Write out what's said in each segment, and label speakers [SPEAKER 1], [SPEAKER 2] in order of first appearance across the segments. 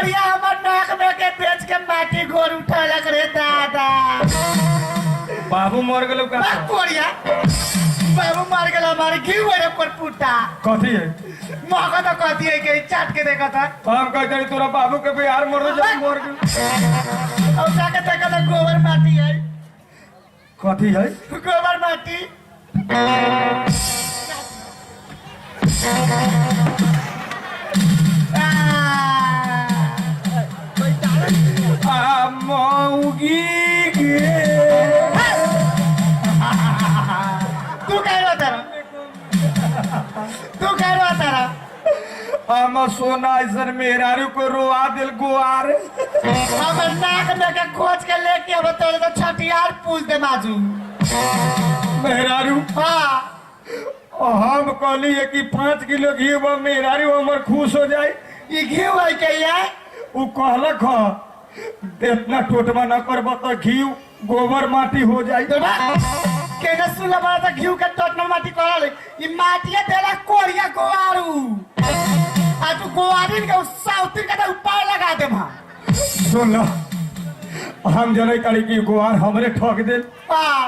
[SPEAKER 1] कोरिया हमर नाक में के बेच के माटी घोर उठा लग रे दादा।
[SPEAKER 2] बाबू मर गेलो का?
[SPEAKER 1] कोरिया बाबू मार गेल हमारे घी मेरे पर पुटा।
[SPEAKER 2] कथी है?
[SPEAKER 1] मौका तो कथी है के चाट के देखा था।
[SPEAKER 2] हम कहते हैं तोरा बाबू के बिहार मर जब मर गेल।
[SPEAKER 1] और जाके देखा था गोबर माटी है।
[SPEAKER 2] कथी है?
[SPEAKER 1] गोबर माटी।
[SPEAKER 2] मौगी के
[SPEAKER 1] तू कह रहा था? तू कह रहा था?
[SPEAKER 2] हम सोना ऐसा मेहरारू को रोआ दिल गुआर।
[SPEAKER 1] हम नाक में के खोज के लेके अब तोरे तो छठियार पूछ दे माजू।
[SPEAKER 2] मेहरारू
[SPEAKER 1] हाँ
[SPEAKER 2] हम कहली है कि 5 किलो घी मेहरारू हमर खुश हो जाए।
[SPEAKER 1] ये घी है के ये
[SPEAKER 2] वो कहलक ह इतना टोटवा न करब तो घी गोबर माटी हो जाए।
[SPEAKER 1] केना सुला बड़ा था घी के टोटना माटी करल। ये माटिया देला कोरिया गोवारू। आ तू गोवारीन के साउथीन का ऊपर लगा दे वहां।
[SPEAKER 2] सुन लो हम जने करी की गोवार हमरे ठग दे।
[SPEAKER 1] हां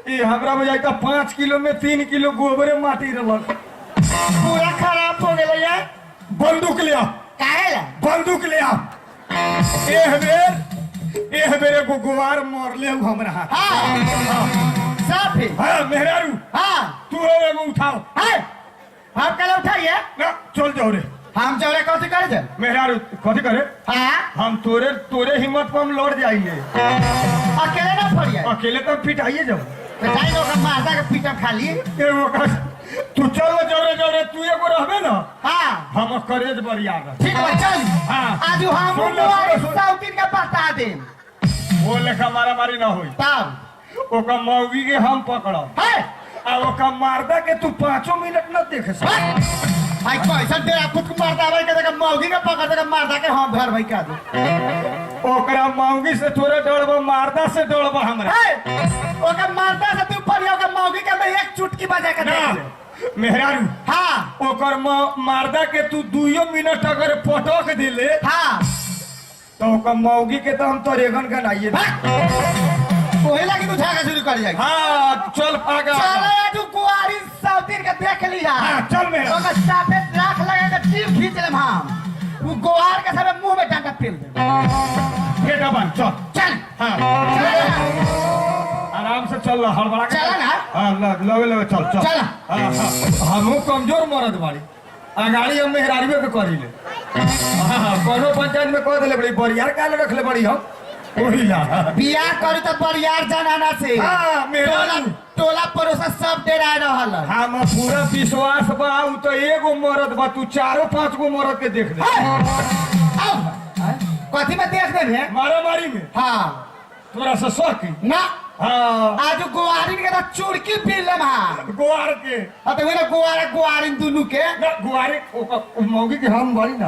[SPEAKER 2] ये हमरा में जाए 5 किलो में 3 किलो गोबरे माटी रलक।
[SPEAKER 1] पूरा खराब हो गेल ये।
[SPEAKER 2] बंदूक लिया।
[SPEAKER 1] काहेला?
[SPEAKER 2] बंदूक लिया। एह बेरे को गुवार मार ले हमरा।
[SPEAKER 1] हां साफ है।
[SPEAKER 2] हां मेहरारू
[SPEAKER 1] हां
[SPEAKER 2] तू एगो उठाओ।
[SPEAKER 1] हां हम कल उठाइए
[SPEAKER 2] ना चल जाओ रे।
[SPEAKER 1] हम चौरे कथी करे थे?
[SPEAKER 2] मेहरारू कथी करे?
[SPEAKER 1] हां
[SPEAKER 2] हम तोरे हिम्मत पर हम लौट जाएंगे।
[SPEAKER 1] अकेले ना फड़िए।
[SPEAKER 2] अकेले तो पिटाइए जाओ।
[SPEAKER 1] पिटाई लो का माता के पीटा खाली।
[SPEAKER 2] एगो का तू चल जोरे तू एगो रहबे ना।
[SPEAKER 1] हां
[SPEAKER 2] हम करेज बरियार।
[SPEAKER 1] ठीक है चल।
[SPEAKER 2] हां
[SPEAKER 1] आज हम लोग साउथीन का बता दे।
[SPEAKER 2] वो लेखा मारा मारी ना होई।
[SPEAKER 1] तब
[SPEAKER 2] ओका मौगी के हम पकड़ब।
[SPEAKER 1] है
[SPEAKER 2] आ ओका मारदा के तू 5 मिनट न देख सक।
[SPEAKER 1] आई कैसा डेरा खुद को मारता भाई के मौगी के पकड़ के मारता के हम घर भाई का दो।
[SPEAKER 2] ओकरा मौगी से थोड़े डरबा मारदा से डरबा हमरा।
[SPEAKER 1] है ओका मारता से तू पर ओका मौगी के मैं एक चुटकी बजा के दे।
[SPEAKER 2] मेहरारू
[SPEAKER 1] हां
[SPEAKER 2] ओकर मारदा के तू 2 मिनट अगर पटक दिले।
[SPEAKER 1] हां
[SPEAKER 2] तो ओकर मौगी के तो हम तो रेगन का नाइए।
[SPEAKER 1] ओहे लगी तू झागा शुरू कर जाए।
[SPEAKER 2] हां चल आगा
[SPEAKER 1] चल तू कुआरी साउथीन के देख लिया।
[SPEAKER 2] हां चल मेरा
[SPEAKER 1] ओका साफे लाख लगा के टीम खींच ले हम। वो गोवार के सब मुंह में डांटा फेल दे।
[SPEAKER 2] बेटा बन चल
[SPEAKER 1] चल।
[SPEAKER 2] हां आराम से चल हड़बड़ा के
[SPEAKER 1] चल ना।
[SPEAKER 2] हां लगे चल चल।
[SPEAKER 1] चल
[SPEAKER 2] हां हमहु कमजोर मरद बाड़ी। अगाड़ी हम मेहरारू के करी ले। हां कोनो पंचायत में कह देले बड़ी बरियार काल रख ले बड़ी हम। ओहिला
[SPEAKER 1] बियाह करू तो बरियार जनाना से।
[SPEAKER 2] हां मेरा
[SPEAKER 1] टोला पड़ोसा सब डेरा रहल।
[SPEAKER 2] हम पूरा विश्वास बा तो एगो मरद बा तू 4-5 गो मरद के देख ले।
[SPEAKER 1] कथी में देख दे रे?
[SPEAKER 2] मारामारी में।
[SPEAKER 1] हां
[SPEAKER 2] तोरा से शक
[SPEAKER 1] ना।
[SPEAKER 2] हां
[SPEAKER 1] आज गोवारी के तो चुड़की पी ले हम।
[SPEAKER 2] गोवार के
[SPEAKER 1] अब तो वेला गोवारी दोनों के
[SPEAKER 2] ना गुआरे ओका मौगी के हम बड़ी ना।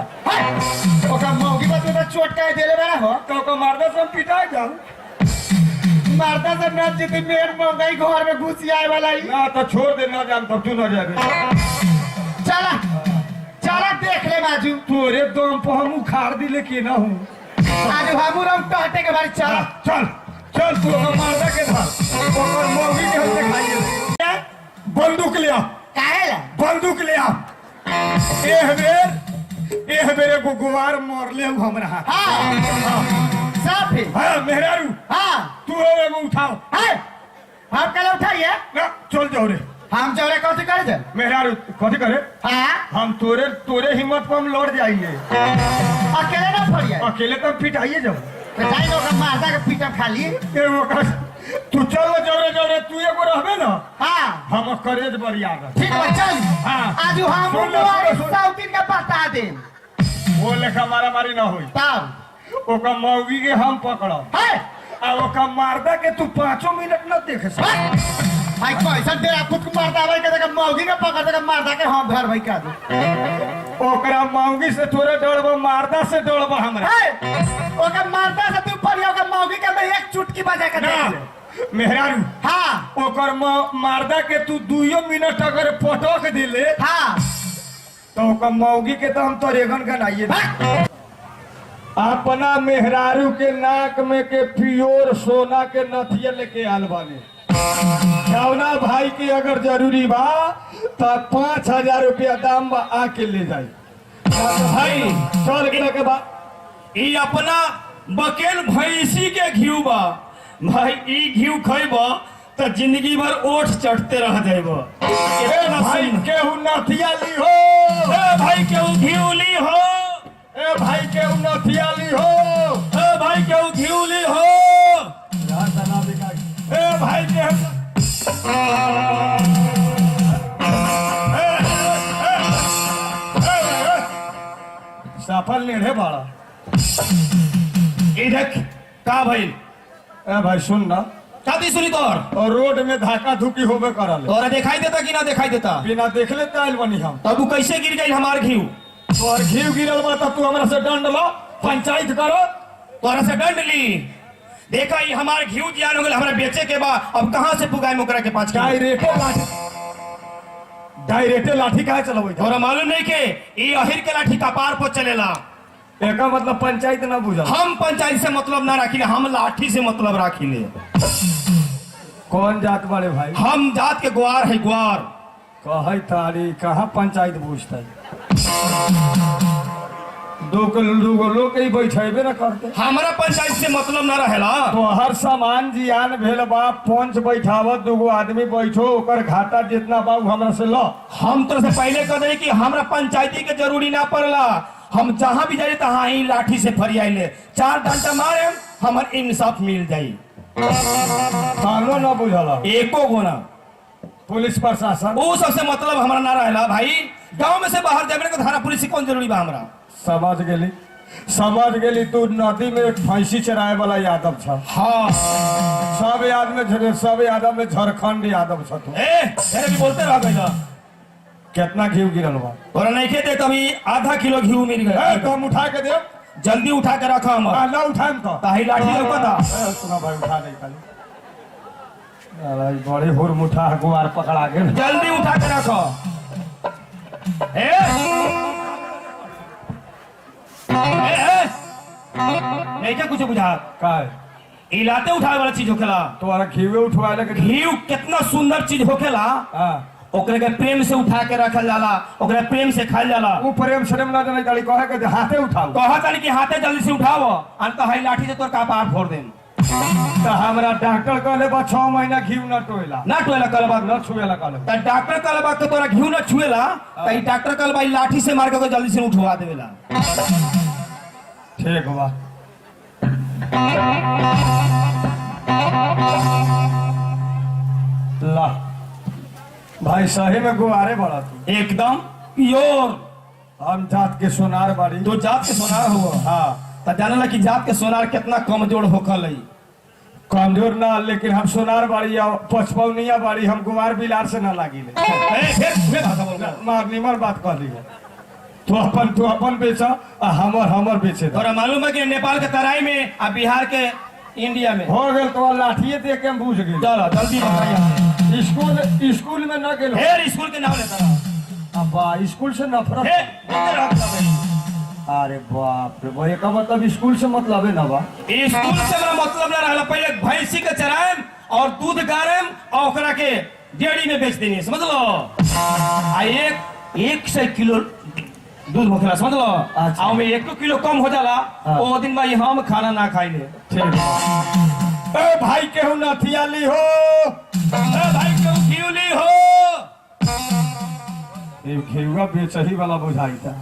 [SPEAKER 1] ओका मौगी बा तो चोट के देले बना हो।
[SPEAKER 2] तो ओका मारदा से हम पिटा जाऊ।
[SPEAKER 1] मारता से न जितनी मेर महंगाई घर में घुस आए वाला ही।
[SPEAKER 2] ना तो छोड़ दे ना जान तब तू ना जाबे।
[SPEAKER 1] चला चला देख ले बाजू।
[SPEAKER 2] तोरे दम पर हम उखाड़ दिले के ना हूं।
[SPEAKER 1] आज हमू रम टहटे के बारी चला।
[SPEAKER 2] चल चल तू ओका मारदा के धर। ओकर मौगी के हम दिखाइए। बंदूक लिया।
[SPEAKER 1] काहेला?
[SPEAKER 2] बंदूक लिया। एह बेरे को गुवार मार ले हमरा।
[SPEAKER 1] हां साफ है।
[SPEAKER 2] हां मेहरारू
[SPEAKER 1] हां
[SPEAKER 2] तू एगो उठाओ।
[SPEAKER 1] है हम कल उठाइए।
[SPEAKER 2] ना चल जाओ रे।
[SPEAKER 1] हम चौरे कथी करे थे?
[SPEAKER 2] मेहरारू कथी करे?
[SPEAKER 1] हां
[SPEAKER 2] हम तोरे हिम्मत पर हम लौट जाएंगे।
[SPEAKER 1] अकेले ना फड़िए।
[SPEAKER 2] अकेले तो पिटाइए जाओ।
[SPEAKER 1] पिटाई लो का माता के पीटा खाली।
[SPEAKER 2] एगो का तू चल जोरे तू एगो रहबे ना।
[SPEAKER 1] हां
[SPEAKER 2] हम करेज बरियार।
[SPEAKER 1] ठीक है चल।
[SPEAKER 2] हां
[SPEAKER 1] आज हम लोग साउथीन का बता दे।
[SPEAKER 2] वो लेखा मारा मारी ना होई।
[SPEAKER 1] तब
[SPEAKER 2] ओका मौगी के हम पकड़ब।
[SPEAKER 1] है
[SPEAKER 2] आ ओका मारदा के तू 5 मिनट न देख सक।
[SPEAKER 1] आई कैसा डेरा खुद को मारता भाई के मौगी के पकड़ के मारता के हम घर भाई का दो।
[SPEAKER 2] ओकरा मौगी से थोड़े डरबा मारदा से डरबा हमरा।
[SPEAKER 1] ओका मारता से तू पर ओका मौगी के मैं एक चुटकी बजा के दे।
[SPEAKER 2] मेहरारू
[SPEAKER 1] हां
[SPEAKER 2] ओकर मारदा के तू 2 मिनट अगर पटक दिले।
[SPEAKER 1] हां
[SPEAKER 2] तो ओकर मौगी के तो हम तो रेगन का नाइए। अपना मेहरारू के नाक में के प्योर सोना के नथिया लेके आल बानी। जौना भाई की अगर जरूरी बा तो 5,000 रुपया दाम बा, आके ले जाई
[SPEAKER 3] भाई
[SPEAKER 2] चल के बाद।
[SPEAKER 3] ई अपना बकेल भैंसी के घी बा भाई, ई घी खैब तो जिंदगी भर ओठ चटते रह जाएब।
[SPEAKER 2] भाई केहू नथिया ली हो,
[SPEAKER 3] भाई केहू घिउली हो,
[SPEAKER 2] भाई केहू नथिया ली हो,
[SPEAKER 3] भाई केहू घिउली हो,
[SPEAKER 2] भाई केहू सफल नेढ़े बाड़ा।
[SPEAKER 3] ई देख का भाई
[SPEAKER 2] भाई सुन ना,
[SPEAKER 3] शादी सुनी तोर
[SPEAKER 2] और रोड में धक्का धुकी होबे करल,
[SPEAKER 3] तोरा दिखाई देता कि ना दिखाई देता?
[SPEAKER 2] बिना देखले ताल बनी हम।
[SPEAKER 3] तब तू कैसे गिर गई हमार घी?
[SPEAKER 2] तोर घी गिरल बा तब तू हमरा से दंड लो, पंचायत करो।
[SPEAKER 3] तोरा से दंड ली? देखा ये हमार घी जियान हो गए, हमरा बेचे के बा, अब कहां से पुगाई मोकरा के 5
[SPEAKER 2] डायरेक्टे लाठी काहे चलबै?
[SPEAKER 3] तोरा मालूम नहीं के ई अहिर के लाठी कपार पर चलेला।
[SPEAKER 2] एका मतलब पंचायत ना बुझल।
[SPEAKER 3] हम पंचायत से मतलब ना राखिले, हम लाठी से मतलब राखिले।
[SPEAKER 2] कौन जात वाले भाई?
[SPEAKER 3] हम जात के ग्वार है, ग्वार।
[SPEAKER 2] कहे तारी कहाँ पंचायत बुझते? दो लोग के बैठेबे ना करते।
[SPEAKER 3] हमारा पंचायत से मतलब ना रहेला।
[SPEAKER 2] तो हर सामान जियान भेल बा, पंच बैठावत, 2 आदमी बैठो, ओकर घाटा जितना बा उ हमरा से लो।
[SPEAKER 3] हम तो से पहले कह दे कि हमरा पंचायती के जरूरी ना पड़ला, हम जहां भी जाए तहां ही लाठी से फरियाइले, 4 डंडा मारे हमर इंसाफ मिल जाई।
[SPEAKER 2] कानो ना बुझल,
[SPEAKER 3] एको गुना
[SPEAKER 2] पुलिस प्रशासन
[SPEAKER 3] वो सबसे मतलब हमरा ना रहेला भाई। गांव में से बाहर जाबे के थाना पुलिस की कौन जरूरी बा हमरा?
[SPEAKER 2] समझ गेली तू नदी में भैंसी चराए वाला यादव छ।
[SPEAKER 3] हाँ
[SPEAKER 2] सब यादव में झारखंड यादव छ तू।
[SPEAKER 3] तेरे भी बोलते रह गइला।
[SPEAKER 2] कितना घी गिरल बा?
[SPEAKER 3] तोरा नहीं खेते तभी आधा किलो घी मिल गया।
[SPEAKER 2] तो हम उठा के दे,
[SPEAKER 3] जल्दी उठा के रखा हम।
[SPEAKER 2] ना उठाएम तो
[SPEAKER 3] ताही लाठी लौकता।
[SPEAKER 2] सुना भाई उठा नहीं खाली बड़े हुर मुठा गुआर पकड़ा के
[SPEAKER 3] जल्दी उठा के रखो। नहीं क्या कुछ बुझा
[SPEAKER 2] का
[SPEAKER 3] इलाते उठाए वाला चीज होखेला।
[SPEAKER 2] तुम्हारा घीवे उठवाए लगे।
[SPEAKER 3] घी कितना सुंदर चीज होखेला, ओकरे के प्रेम से उठा के रखल जाला, ओकरे प्रेम से खाल जाला।
[SPEAKER 2] वो प्रेम श्रेम ना जाने गाड़ी कहे के हाथे उठाओ,
[SPEAKER 3] कहा ताली कि हाथे जल्दी से उठाओ, अंत हाई लाठी से तोर कपार फोड़ देम।
[SPEAKER 2] तो हमरा डॉक्टर कहले बा 6 महीना घी ना टोएला,
[SPEAKER 3] ना टोएला कल बात
[SPEAKER 2] ना छुएला कहले।
[SPEAKER 3] त डॉक्टर कल बात तो तोरा घी ना छुएला, त ई डॉक्टर कल भाई लाठी से मार के जल्दी से उठवा देवेला।
[SPEAKER 2] ठीक बा। ला भाई सही में गुआरे बड़ा तू,
[SPEAKER 3] एकदम प्योर।
[SPEAKER 2] हम जात के सोनार बाड़ी।
[SPEAKER 3] तो जात के सोनार हुआ।
[SPEAKER 2] हाँ
[SPEAKER 3] त जानला कि जात के सोनार कितना कमजोर होखल है।
[SPEAKER 2] कमजोर ना, लेकिन हम सोनार बाड़ी या पचपौनिया बाड़ी, हम गुआर बिलार से ना लागिले। निमर बात कह दी। तू अपन बेचा आ हमर बेचे।
[SPEAKER 3] तोरा मालूम है कि नेपाल के तराई में आ बिहार के इंडिया में
[SPEAKER 2] हो गेल तो लाठिए देख के हम बुझ गए।
[SPEAKER 3] चलो जल्दी
[SPEAKER 2] स्कूल में न गेल।
[SPEAKER 3] हेर स्कूल के नाम लेता रहा।
[SPEAKER 2] अब्बा स्कूल से नफरत। अरे बाप रे भाई, का मतलब स्कूल से मतलब है ना बा?
[SPEAKER 3] स्कूल से मेरा मतलब ना रहला। पहले भैंसी के चराएम और दूध गारेम और ओकरा के डेयरी में बेच देनी, समझ लो। आ 100 किलो दूध होखेला, समझ लो। आ में 1 किलो कम हो जाला, ओ दिन भाई हम खाना ना खाइले।
[SPEAKER 2] ठीक ए भाई केहू नथिया ली हो,
[SPEAKER 3] भाई केहू घी ली हो।
[SPEAKER 2] ये घेउआ बेचही वाला बुझाई था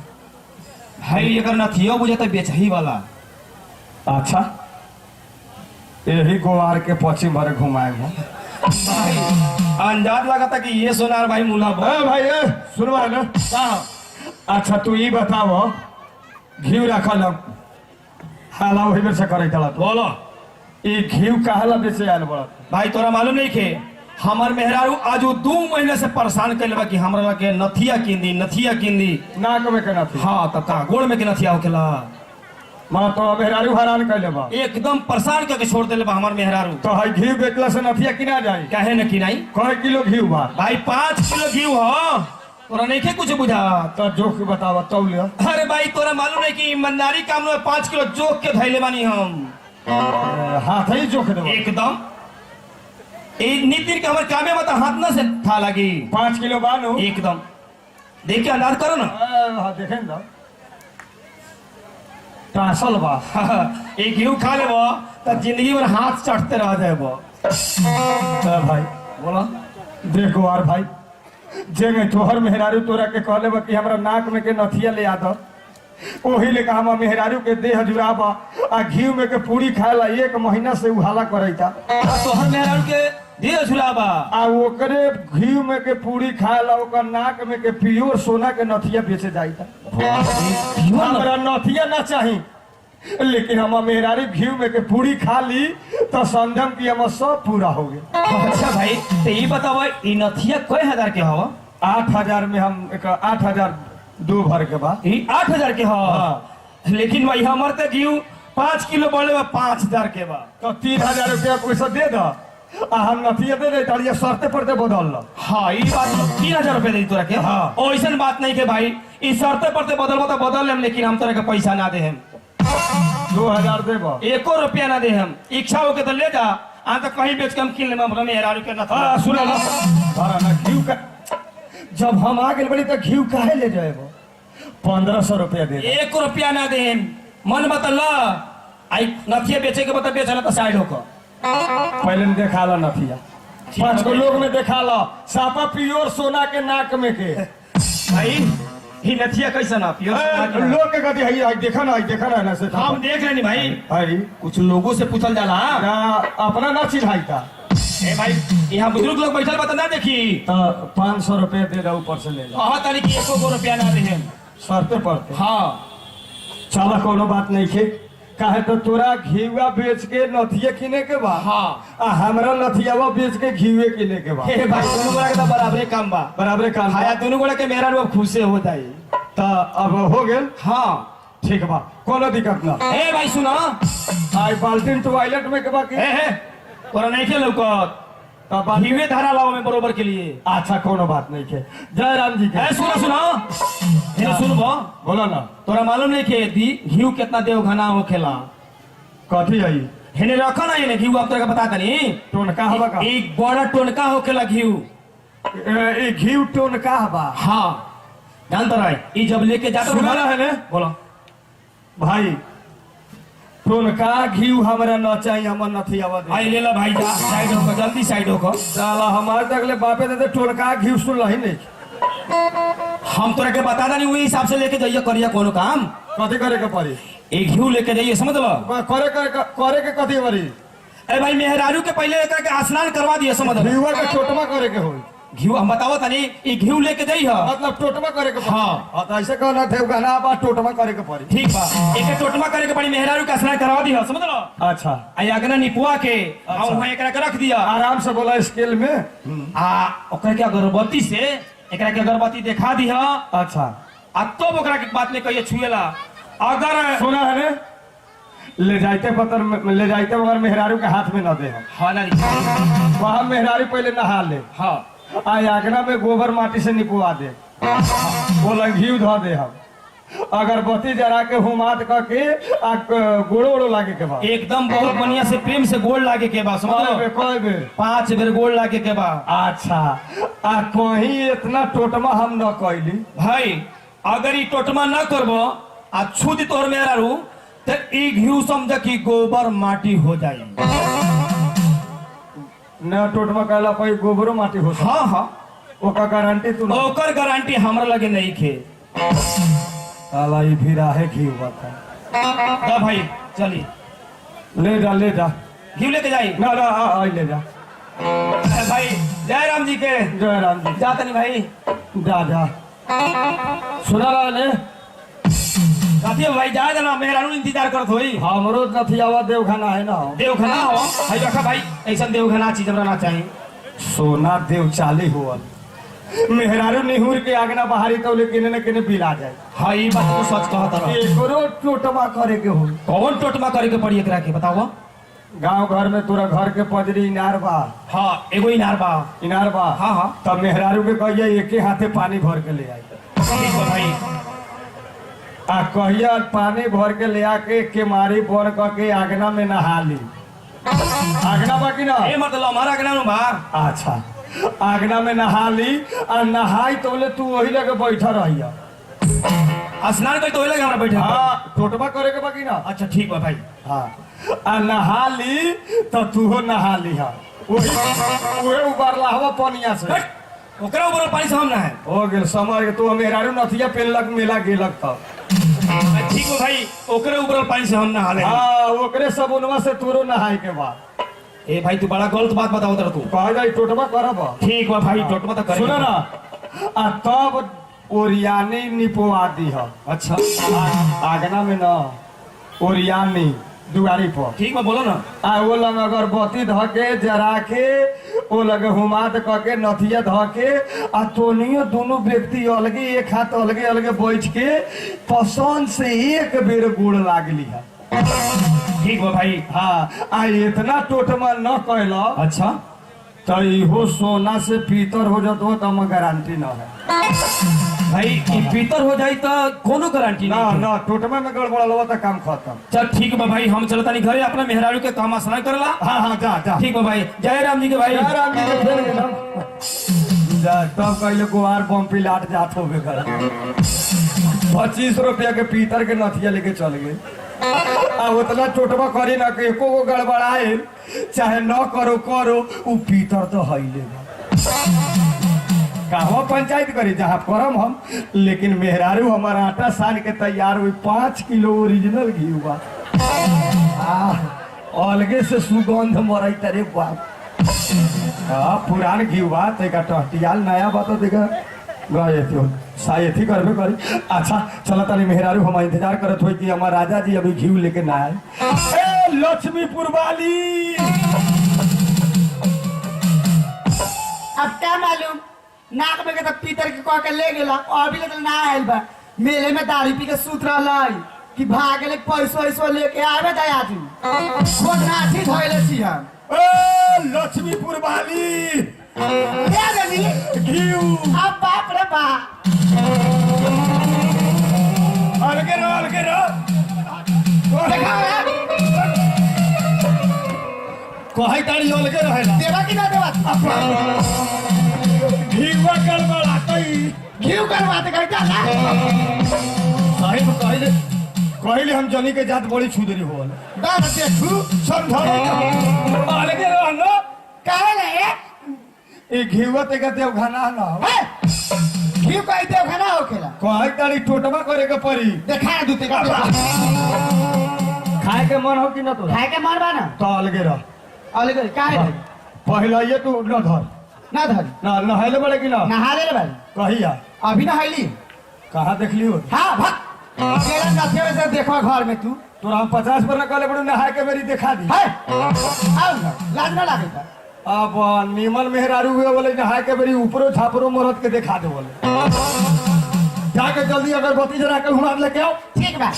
[SPEAKER 3] भाई, अगर नथियो बुझे तो बेचही वाला।
[SPEAKER 2] अच्छा यही गोवार के पश्चिम भरे घुमाए हो।
[SPEAKER 3] अंदाज लगा था कि ये सोनार भाई मुला
[SPEAKER 2] भाई सुनवा ना। अच्छा तू ये बताओ, घी रखल हाला वही बेर से करे चला
[SPEAKER 3] बोलो।
[SPEAKER 2] ये घी कहला बेचे आयल बड़ा
[SPEAKER 3] भाई तोरा मालूम नहीं के हमार मेहरारू आज 2 महीने से परेशान कर लेबा कि हमरा के नथिया किंदी
[SPEAKER 2] नाक में के नथिया।
[SPEAKER 3] हाँ तो का गोड़ में के नथिया होखेला।
[SPEAKER 2] मां तो मेहरारू हैरान कर लेबा,
[SPEAKER 3] एकदम परेशान करके छोड़ देले बा हमार मेहरारू।
[SPEAKER 2] तो है घी बेचला से नथिया किना जाई?
[SPEAKER 3] काहे न किनाई?
[SPEAKER 2] कई किलो घी बा?
[SPEAKER 3] भाई 5 किलो घी हो। तोरा नहीं के कुछ बुझा।
[SPEAKER 2] तो जोख के बतावा तब ले
[SPEAKER 3] अरे भाई तोरा मालूम नहीं कि ईमानदारी काम में 5 किलो जोक के धैले बानी हम
[SPEAKER 2] हाथ ही जोख देवा
[SPEAKER 3] एकदम। नितिन के हमारे कामे में तो हाथ ना से था लगी
[SPEAKER 2] 5 किलो बानो
[SPEAKER 3] एकदम। देखिए अंदाज करो ना।
[SPEAKER 2] हाँ देखें ना टासल बा
[SPEAKER 3] एक घी खा ले तो जिंदगी भर हाथ चढ़ते रह जाए
[SPEAKER 2] भाई
[SPEAKER 3] बोला
[SPEAKER 2] देखो यार भाई जेंगे तोहर मेहरारू तोरा के कहले बा कि हमरा नाक में के नथिया ले आ दो ओही ले कहा हम मेहरारू के देह जुराबा आ घी में के पूरी खाएला 1 महीना से उहाला करैता
[SPEAKER 3] तोहर मेहरारू के दिया झुलाबा
[SPEAKER 2] आ ओकरे घी में के पूरी खाएला ओकर नाक में के प्योर सोना के नथिया बेचे जाइता हमरा नथिया ना चाही लेकिन हम मेहरारू घी में के पूरी खा ली तो समझम कि हम सब पूरा हो गए।
[SPEAKER 3] अच्छा भाई तो ये बताओ ई नथिया कई हजार के हवा
[SPEAKER 2] 8,000 में हम 8,000 2 भर के बाद
[SPEAKER 3] 8,000 के हवा
[SPEAKER 2] हाँ।
[SPEAKER 3] लेकिन भाई हमार तो घी 5 किलो बोले 5,000 के बा
[SPEAKER 2] तो 3,000 रुपया पैसा दे दो आ हम नथिया दे दे तारिया शर्ते पर दे बदल लो।
[SPEAKER 3] हाँ ये बात 3,000 रुपया दे तोरा के।
[SPEAKER 2] हाँ।
[SPEAKER 3] ऐसा बात नहीं के भाई इस शर्ते पर ते बदल तो बदल लेम लेकिन हम तोरा के पैसा ना दे हम
[SPEAKER 2] 2,000 देबो
[SPEAKER 3] 1 रुपया ना दे हम। इच्छा हो के तो ले जा आ तो कहीं बेच के हम किन लेम हमरा मेहरारू के ना
[SPEAKER 2] हां सुनो ना तारा ना घी का जब हम आ गेल बड़ी तो घी काहे ले जाएबो 1,500 रुपया दे दे
[SPEAKER 3] 1 रुपया ना दे हम। मन बतल आई नथिया बेचे के बता बेचला तो साइड होकर
[SPEAKER 2] पहले ने देखा ला नथिया 5 को लोग में देखा ला सापा प्योर सोना के नाक में के
[SPEAKER 3] भाई ही नथिया कैसा ना पियो
[SPEAKER 2] लोग के कहती है देखा ना ना से
[SPEAKER 3] हम देख लेनी भाई
[SPEAKER 2] भाई
[SPEAKER 3] कुछ लोगों से पूछल जाला
[SPEAKER 2] ना अपना ना चिढ़ाईता
[SPEAKER 3] ए भाई यहाँ बुजुर्ग लोग बैठल बता ना देखी
[SPEAKER 2] तो 500 रुपया दे दो ऊपर से ले लो
[SPEAKER 3] कहा तारी की 1 रुपया ना दे हम।
[SPEAKER 2] शर्ते पड़ते
[SPEAKER 3] हाँ
[SPEAKER 2] चला कोनो बात नहीं खे काहे तो तोरा घीवा बेच के नथिया किने के बा
[SPEAKER 3] हाँ
[SPEAKER 2] आ हमरा नथियावा बेच के घीवे किने के बा
[SPEAKER 3] हे भाई दोनों गोड़ा के तो बराबरे काम बा
[SPEAKER 2] बराबर काम
[SPEAKER 3] हाया दोनों गोड़ा के मेहरा लोग खुश हो जाई।
[SPEAKER 2] तो अब हो गेल
[SPEAKER 3] हाँ
[SPEAKER 2] ठीक बा कोनो दिक्कत ना
[SPEAKER 3] ए भाई सुना
[SPEAKER 2] आई बाल्टीन टॉयलेट में के बा की
[SPEAKER 3] ए तोरा नहीं के लौकत
[SPEAKER 2] तो बात
[SPEAKER 3] घीवे धारा लाओ में बरोबर के लिए।
[SPEAKER 2] अच्छा कोनो बात नहीं खे जय राम जी के
[SPEAKER 3] ए सुना हे सुनबो
[SPEAKER 2] बोला ना
[SPEAKER 3] तोरा मालूम नहीं के दी घी कितना देव घना हो खेला
[SPEAKER 2] कथी आई
[SPEAKER 3] हेने रखा ना ये घी अब तोरा बता तनी
[SPEAKER 2] टोनका हवा का
[SPEAKER 3] एक बड़ा टोनका हो खेला घी
[SPEAKER 2] ए घी टोनका हवा
[SPEAKER 3] हाँ जानता रहे ई जब लेके जाता
[SPEAKER 2] सुना है ने
[SPEAKER 3] बोलो
[SPEAKER 2] भाई टोनका घी हमरा न चाहिए हमर नथियावा दे
[SPEAKER 3] आई ले ला भाई जा साइड होकर जल्दी साइड होकर
[SPEAKER 2] साला हमारे तक ले बापे दे टोनका घी सुन लही नहीं
[SPEAKER 3] हम तोरा के बता दानी वही हिसाब से लेके जाइए करिए कोनो काम
[SPEAKER 2] कथी करे के पड़ी
[SPEAKER 3] एक घी लेके जाइए समझ लो
[SPEAKER 2] करे के कथी पड़ी
[SPEAKER 3] अरे भाई मेहरारू के पहले एकरा के स्नान करवा दिए समझ लो
[SPEAKER 2] घीवा के टोटमा करे के होई
[SPEAKER 3] घी हम बताओ तनी ई घी लेके जाइए
[SPEAKER 2] मतलब टोटमा करे के पड़ी
[SPEAKER 3] हाँ।
[SPEAKER 2] तो ऐसे कहना थे गहना बा टोटमा करे के पड़ी
[SPEAKER 3] ठीक बा एक टोटमा करे के पड़ी मेहरारू का स्नान करवा दिए समझ लो
[SPEAKER 2] अच्छा
[SPEAKER 3] आई अगना निपुआ के
[SPEAKER 2] अच्छा।
[SPEAKER 3] वहां एकरा के रख दिया
[SPEAKER 2] आराम से बोला स्केल में
[SPEAKER 3] आ ओकरा के अगरबत्ती से एकरा के अगरबत्ती दिखा दिया
[SPEAKER 2] अच्छा
[SPEAKER 3] आ तब ओकरा के बात नहीं कहिए छुएला अगर
[SPEAKER 2] सुना है ने ले जाते मगर मेहरारू के हाथ में न दे हम
[SPEAKER 3] हाँ ना
[SPEAKER 2] वहाँ मेहरारू पहले नहा ले
[SPEAKER 3] हाँ
[SPEAKER 2] आ आगना में गोबर माटी से निपुआ दे बोला घी धो दे हम अगरबत्ती जरा के हुमात करके आ गोड़ो ओड़ो लागे के बाद
[SPEAKER 3] एकदम बहुत बढ़िया से प्रेम से गोड़ लागे के बा समझ लो
[SPEAKER 2] कोई बेर
[SPEAKER 3] 5 बेर गोड़ लागे के बा
[SPEAKER 2] अच्छा आ कहीं इतना टोटमा हम न कैली
[SPEAKER 3] भाई अगर ई टोटमा न करबो आ छुदी तोहर मेरा रू तो ई घी समझ कि गोबर माटी हो जाई।
[SPEAKER 2] न टोटमा कहला कोई गोबरो माटी हो सकता
[SPEAKER 3] हाँ हाँ
[SPEAKER 2] ओका गारंटी तू न
[SPEAKER 3] ओकर गारंटी हमरा लगे नहीं खे।
[SPEAKER 2] साला ई भी राहे घी बता
[SPEAKER 3] दा भाई चली
[SPEAKER 2] ले जा
[SPEAKER 3] घी लेके जाई
[SPEAKER 2] ना आई ले जा
[SPEAKER 3] भाई जय राम जी के
[SPEAKER 2] जय राम जी
[SPEAKER 3] जाता नहीं भाई
[SPEAKER 2] जा सुना रहा ने
[SPEAKER 3] साथी भाई जा देना मेहरानू इंतजार करत होई
[SPEAKER 2] हमरो नथियावा देवखाना है ना
[SPEAKER 3] देवखाना हो भाई रखा भाई ऐसा देवखाना चीज हमरा ना चाहिए
[SPEAKER 2] सोना देव चाली हुआ मेहरारू निहुर के आगना बाहरी तो लेकिन न किने बिला जाए
[SPEAKER 3] हाँ ये बात तो सच कहत रहा
[SPEAKER 2] एकरो टोटमा करे के हो
[SPEAKER 3] कौन टोटमा करे के पड़ी एकरा के बताओ
[SPEAKER 2] गांव घर में तोरा घर के पजरी इनार बा।
[SPEAKER 3] हाँ एगो इनार बा।
[SPEAKER 2] इनार बा।
[SPEAKER 3] हाँ, हाँ।
[SPEAKER 2] तब मेहरारू के कहिए एके हाथे पानी भर के ले आई।
[SPEAKER 3] ठीक बा भाई।
[SPEAKER 2] आ कहिया पानी भर के ले आके केमारी बन के आगना में नहा ली। आगना बा कि ना?
[SPEAKER 3] ए मतलब हमारा अगना नु बा।
[SPEAKER 2] अच्छा आगना में नहा ली और नहाई तो बोले तू वही लगे बैठा रहिया।
[SPEAKER 3] स्नान कर तो वही लगे हमरा बैठे।
[SPEAKER 2] हाँ टोटवा करे के बाकी ना।
[SPEAKER 3] अच्छा ठीक बा भाई।
[SPEAKER 2] हाँ आ नहा ली तो तू हो नहा ली। हाँ वही उबारला हवा पनिया से।
[SPEAKER 3] ओकरा ऊपर पानी से हम ना है।
[SPEAKER 2] हो गेल समझ के तू मेहरारू नथिया पेनलक मेला गेलक तब।
[SPEAKER 3] ठीक बा भाई ओकरे ऊपर पानी से हम नहा ले।
[SPEAKER 2] हाँ ओकरे सबुनवा से तोरो नहाए के बाद।
[SPEAKER 3] ए भाई तू बड़ा गलत बात बताओ तू।
[SPEAKER 2] कह जाई टोटवा करब।
[SPEAKER 3] ठीक बा भाई टोटवा तो करे।
[SPEAKER 2] सुनो ना आ तब ओरियानी निपवा दी है।
[SPEAKER 3] अच्छा
[SPEAKER 2] आगना में ना ओरियानी दुआरी पर।
[SPEAKER 3] ठीक बा बोलो ना।
[SPEAKER 2] आ वो लग अगरबत्ती धके जरा के वो लगे हुमाद करके नथिया धके आ तोनियो दोनों व्यक्ति अलगे एक हाथ अलगे अलगे बैठ के पसंद से एक बेर गोड़ लागली है।
[SPEAKER 3] ठीक बा भाई।
[SPEAKER 2] हाँ आ इतना टोटमा न कहला।
[SPEAKER 3] अच्छा
[SPEAKER 2] तो इहो सोना से पीतर हो जातो तो हम गारंटी न है
[SPEAKER 3] भाई ई पीतर हो जाई तो कोनो गारंटी
[SPEAKER 2] ना
[SPEAKER 3] नहीं।
[SPEAKER 2] ना टोटमा में गड़बड़ लगा तो काम खत्म।
[SPEAKER 3] चल ठीक बा भाई हम चलता नहीं घरे अपना मेहरारू के काम स्नान करला।
[SPEAKER 2] हाँ हाँ जा जा।
[SPEAKER 3] ठीक बा भाई जय राम जी के भाई।
[SPEAKER 2] यार आदमी के फेर गेलम। जा तब कहले गुआर बम पिलाट जात होबे कर। 25 रुपया के पीतर के नथिया लेके चल गए। आ उतना टोटवा करी ना कि एको गो गड़बड़ाए चाहे न करो करो उ पीतर तो हईले कहवा पंचायत करी जहाँ करम हम। लेकिन मेहरारू हमारा आटा सान के तैयार हुई 5 किलो ओरिजिनल घी हुआ। अलगे से सुगंध मरई तरे बाप। हाँ पुरान घी हुआ तो टहटियाल नया बात देखा शायद ही करबे करी। अच्छा चला ताली मेहरारू हम इंतजार करत हुई कि हमार राजा जी अभी घी लेके ना आए। ए लक्ष्मीपुर वाली
[SPEAKER 1] अब क्या मालूम नाक में के तो पीतर के कह के ले गेला अभी तक ना आयल बा। मेले में दारू पी के सूत रहल कि भागले पैसो लेके आवे दया तू वो नाठी धइले छी हम।
[SPEAKER 2] ए लक्ष्मीपुर वाली
[SPEAKER 1] क्या गली
[SPEAKER 2] घी
[SPEAKER 1] अब बाप रे बाप
[SPEAKER 2] अलगे रहो
[SPEAKER 1] देखा
[SPEAKER 2] कहे तारी अलगे रहेला
[SPEAKER 1] देवा कि ना देवा
[SPEAKER 2] घीवा गड़बड़ातई
[SPEAKER 1] क्यों करवाते कहता ना
[SPEAKER 2] साहिब कहले हम जनी के जात बड़ी छुदरी होल।
[SPEAKER 1] बस देखू
[SPEAKER 2] समझो अलगे रहलो
[SPEAKER 1] काहे ले
[SPEAKER 2] ए घीवा ते कहते घना ना
[SPEAKER 1] क्यों कहते हो खाना होखेला
[SPEAKER 2] कहे तारी टोटवा करे के पड़ी।
[SPEAKER 1] देखा दूते का
[SPEAKER 2] खाए के मन हो कि ना तो
[SPEAKER 1] खाए के मारबा ना
[SPEAKER 2] तो अलगे रह।
[SPEAKER 1] अलग काहे
[SPEAKER 2] पहला ये तू न धर
[SPEAKER 1] ना धर
[SPEAKER 2] ना नहाले बड़े कि ना
[SPEAKER 1] नहा ले रे भाई
[SPEAKER 2] कहिया
[SPEAKER 1] अभी नहाइली
[SPEAKER 2] कहाँ देख लियो।
[SPEAKER 1] हाँ भाग तेरा नथिया से देखो घर में तू
[SPEAKER 2] तोरा हम 50 पर न कहले बड़ू नहाए के मेरी दिखा दी।
[SPEAKER 1] है आओ ना लाज ना लागे था
[SPEAKER 2] अब नीमन मेहरारू हुए बोले नहाए के मेरी ऊपरो छापरो मरद के दिखा दे बोले। जाके जल्दी अगरबत्ती जरा के हुमाद लेके आओ।
[SPEAKER 1] ठीक बा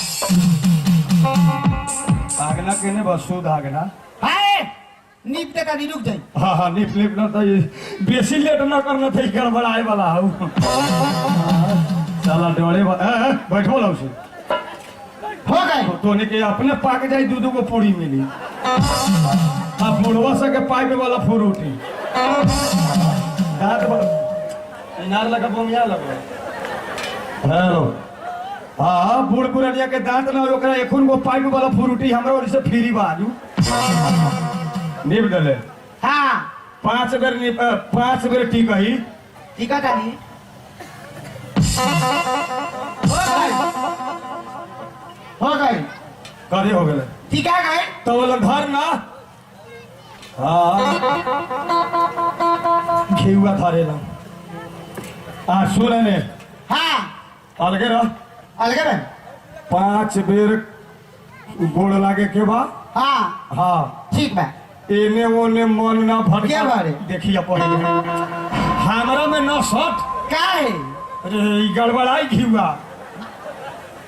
[SPEAKER 2] आगना केने बस सुध आगना
[SPEAKER 1] है नीप देता नहीं रुक जाई।
[SPEAKER 2] हाँ हाँ निप लिप ना तो बेसी लेट ना करना था गड़बड़ाए वाला हूँ। चला डोले बैठो लो से
[SPEAKER 1] हो गए
[SPEAKER 2] तोने के अपने पाक जाई दूध को पूरी मिली। अब बुढ़वा सके पाइप वाला फ्रूटी दांत इनार लगा बोमिया लगा हेलो। हाँ बूढ़ बुढ़िया के दांत ना ओकरा एखन को पाइप वाला फ्रूटी हमरा ओर से फ्री बाजू निप दले।
[SPEAKER 1] हाँ
[SPEAKER 2] 5 बेर निप 5 बेर ठीक है
[SPEAKER 1] ठीक है ताली हो गए
[SPEAKER 2] करे हो गए
[SPEAKER 1] ठीक है गए
[SPEAKER 2] तो बोला घर ना। हाँ घीवा थारे ना आ सुने ने
[SPEAKER 1] हाँ
[SPEAKER 2] अलगे रह।
[SPEAKER 1] अलग में
[SPEAKER 2] 5 बेर गोड़ लागे के बाद
[SPEAKER 1] हाँ
[SPEAKER 2] हाँ
[SPEAKER 1] ठीक बा
[SPEAKER 2] एने ओने मन ना भटके
[SPEAKER 1] क्या बारे?
[SPEAKER 2] देखिए पहले हमरा में न सट
[SPEAKER 1] काहे
[SPEAKER 2] अरे ई गड़बड़ाई घीवा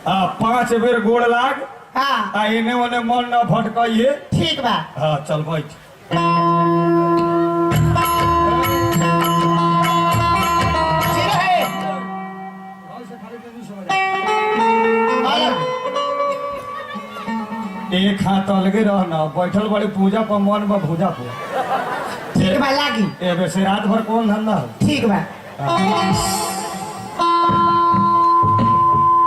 [SPEAKER 2] आ 5 बेर गोड़ लाग
[SPEAKER 1] हाँ
[SPEAKER 2] आ इन्हें उन्हें मन न भटकाइए।
[SPEAKER 1] ठीक बा।
[SPEAKER 2] हाँ चल बैठ।
[SPEAKER 1] जीरो है।
[SPEAKER 2] एक हाथ अलगे रहना, बैठल बड़ी पूजा पर मन बा भूजा पर।
[SPEAKER 1] ठीक बा लागी।
[SPEAKER 2] ए वैसे रात भर कौन धंधा हो?
[SPEAKER 1] ठीक बा।